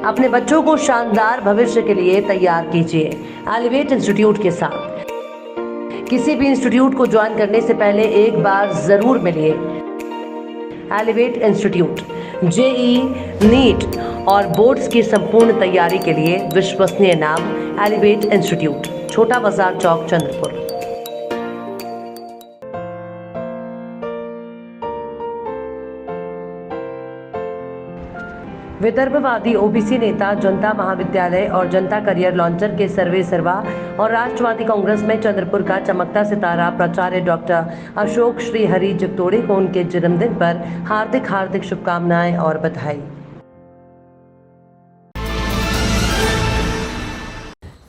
अपने बच्चों को शानदार भविष्य के लिए तैयार कीजिए एलिवेट इंस्टीट्यूट के साथ। किसी भी इंस्टीट्यूट को ज्वाइन करने से पहले एक बार जरूर मिलिए। एलिवेट इंस्टीट्यूट जेई, नीट और बोर्ड्स की संपूर्ण तैयारी के लिए विश्वसनीय नाम एलिवेट इंस्टीट्यूट, छोटा बाजार चौक, चंद्रपुर। विदर्भवादी ओबीसी नेता, जनता महाविद्यालय और जनता करियर लॉन्चर के सर्वे सर्वा और राष्ट्रवादी कांग्रेस में चंद्रपुर का चमकता सितारा प्राचार्य डॉक्टर अशोक श्री हरि जगतोड़े को उनके जन्मदिन पर हार्दिक शुभकामनाएं और बधाई।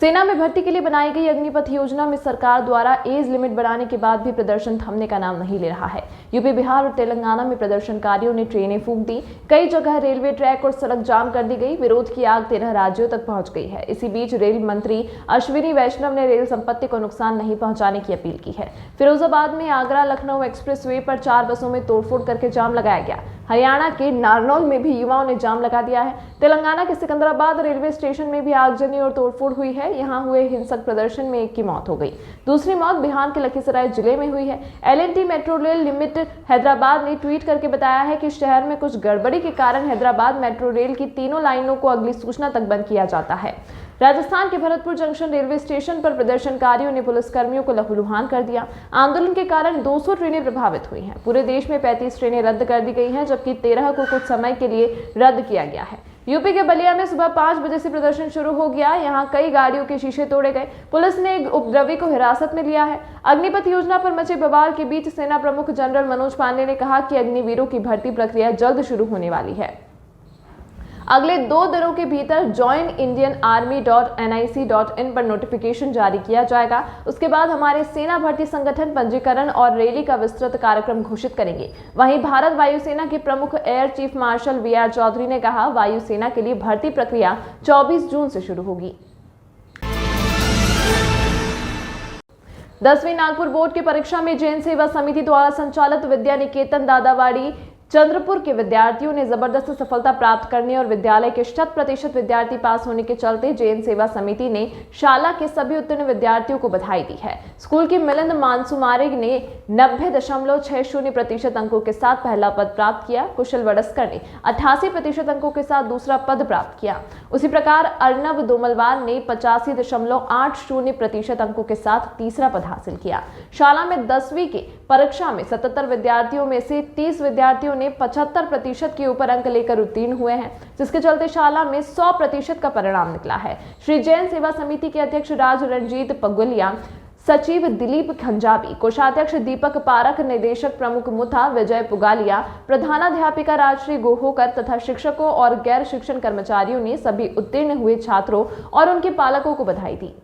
सेना में भर्ती के लिए बनाई गई अग्निपथ योजना में सरकार द्वारा एज लिमिट बढ़ाने के बाद भी प्रदर्शन थमने का नाम नहीं ले रहा है। यूपी, बिहार और तेलंगाना में प्रदर्शनकारियों ने ट्रेनें फूंक दी। कई जगह रेलवे ट्रैक और सड़क जाम कर दी गई। विरोध की आग 13 राज्यों तक पहुंच गई है। इसी बीच रेल मंत्री अश्विनी वैष्णव ने रेल संपत्ति को नुकसान नहीं पहुंचाने की अपील की है। फिरोजाबाद में आगरा लखनऊ एक्सप्रेसवे पर 4 बसों में तोड़फोड़ करके जाम लगाया गया। हरियाणा के नारनौल में भी युवाओं ने जाम लगा दिया है। तेलंगाना के सिकंदराबाद रेलवे स्टेशन में भी आगजनी और तोड़फोड़ हुई है। यहां हुए हिंसक प्रदर्शन में एक की मौत हो गई। दूसरी मौत बिहार के लखीसराय जिले में हुई है। L&T metro rail limited Hyderabad ने ट्वीट करके बताया है कि शहर में कुछ गड़बड़ी के कारण हैदराबाद मेट्रो रेल की तीनों लाइनों को अगली सूचना तक बंद किया जाता है। राजस्थान के भरतपुर जंक्शन रेलवे स्टेशन पर प्रदर्शनकारियों ने पुलिसकर्मियों को लहूलुहान कर दिया। आंदोलन के कारण 200 ट्रेनें प्रभावित हुई हैं। पूरे देश में 35 ट्रेनें रद्द कर दी गई हैं, जबकि 13 को कुछ समय के लिए रद्द किया गया है। यूपी के बलिया में सुबह 5 बजे से प्रदर्शन शुरू हो गया। यहां कई गाड़ियों के शीशे तोड़े गए। पुलिस ने एक उपद्रवी को हिरासत में लिया है। अग्निपथ योजना पर मचे बवाल के बीच सेना प्रमुख जनरल मनोज पांडे ने कहा कि अग्निवीरों की भर्ती प्रक्रिया जल्द शुरू होने वाली है। अगले 2 दिनों के भीतर joinindianarmy.nic.in पर नोटिफिकेशन जारी किया जाएगा। उसके बाद हमारे सेना भर्ती संगठन पंजीकरण और रैली का विस्तृत कार्यक्रम घोषित करेंगे। वहीं भारत वायुसेना के प्रमुख air chief marshal VR Chaudhari ने कहा, वायुसेना के लिए भर्ती प्रक्रिया 24 जून से शुरू होगी। 10वीं नागपुर बोर्ड की परीक्षा में जैन सेवा समिति द्वारा संचालित विद्या निकेतन दादावाड़ी चंद्रपुर के विद्यार्थियों ने जबरदस्त सफलता प्राप्त करने और विद्यालय के 100% विद्यार्थी पास होने के चलते जैन सेवा समिति ने शाला के सभी उत्तीर्ण विद्यार्थियों को बधाई दी है। स्कूल की मिलिंद मानसुमारे ने 90.60% अंकों के साथ पहला पद प्राप्त किया। कुशल वडस्कर ने 88% अंकों के साथ दूसरा पद प्राप्त किया। उसी प्रकार अर्नब दोमलवार ने 85.80% अंकों के साथ तीसरा पद हासिल किया। शाला में 10वीं की परीक्षा में 77 विद्यार्थियों में से 30 विद्यार्थियों ने 75% के ऊपर अंक लेकर उत्तीर्ण हुए हैं, जिसके चलते शाला में 100% का परिणाम निकला है। श्री जैन सेवा समिति के अध्यक्ष राज रणजीत पगुलिया, सचिव दिलीप खंजाबी, कोषाध्यक्ष दीपक पारक, निदेशक प्रमुख मुथा विजय पुगालिया, प्रधानाध्यापिका राजश्री गोहोकर तथा शिक्षकों और गैर शिक्षण कर्मचारियों ने सभी उत्तीर्ण हुए छात्रों और उनके पालकों को बधाई दी।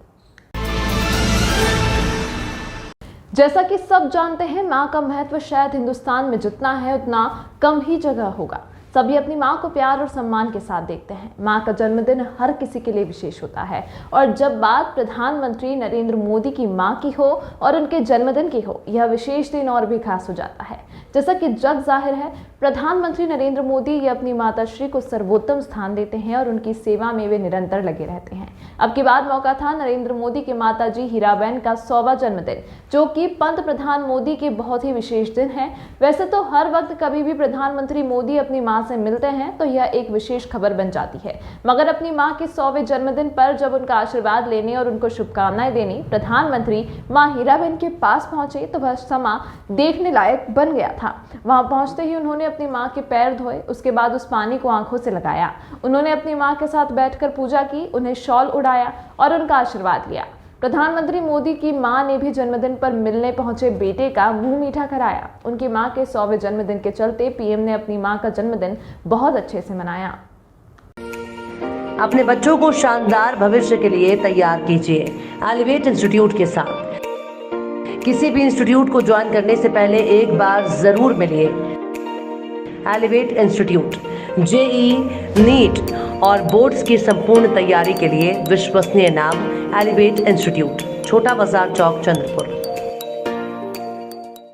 जैसा कि सब जानते हैं, मां का महत्व शायद हिंदुस्तान में जितना है उतना कम ही जगह होगा। सभी अपनी मां को प्यार और सम्मान के साथ देखते हैं। मां का जन्मदिन हर किसी के लिए विशेष होता है और जब बात प्रधानमंत्री नरेंद्र मोदी की मां की हो और उनके जन्मदिन की हो, यह विशेष दिन और भी खास हो जाता है। जैसा कि जग जाहिर है, प्रधानमंत्री नरेंद्र मोदी ये अपनी माताश्री को सर्वोत्तम स्थान देते हैं और उनकी सेवा में वे निरंतर लगे रहते हैं। अब की बात मौका था नरेंद्र मोदी के माताजी हीराबेन का 100वां जन्मदिन, जो कि पंत प्रधान मोदी के बहुत ही विशेष दिन है। वैसे तो हर वक्त कभी भी प्रधानमंत्री मोदी अपनी मां से मिलते हैं तो यह एक विशेष खबर बन जाती है, मगर अपनी मां के 100वें जन्मदिन पर जब उनका आशीर्वाद लेने और उनको शुभकामनाएं देने प्रधानमंत्री मां हीराबेन के पास पहुंचे तो वह समा देखने लायक बन गया था। वहां पहुंचते ही उन्होंने अपनी मां के पैर धोए, उसके बाद उस पानी को आंखों से लगाया। उन्होंने अपनी मां के साथ बैठकर पूजा की, उन्हें शॉल उड़ाया और उनका आशीर्वाद लिया। प्रधानमंत्री मोदी की मां ने भी जन्मदिन पर मिलने पहुंचे बेटे का मुंह मीठा कराया। उनकी मां के 100वें जन्मदिन के चलते पीएम ने अपनी मां का जन्मदिन बहुत अच्छे से मनाया। अपने बच्चों को शानदार भविष्य के लिए तैयार कीजिए एलिवेट इंस्टीट्यूट के साथ। किसी भी इंस्टीट्यूट को ज्वाइन करने से पहले एक बार जरूर मिलिए। एलिवेट इंस्टीट्यूट जेई, नीट और बोर्ड्स की संपूर्ण तैयारी के लिए विश्वसनीय नाम एलिवेट इंस्टीट्यूट, छोटा बाजार चौक, चंद्रपुर।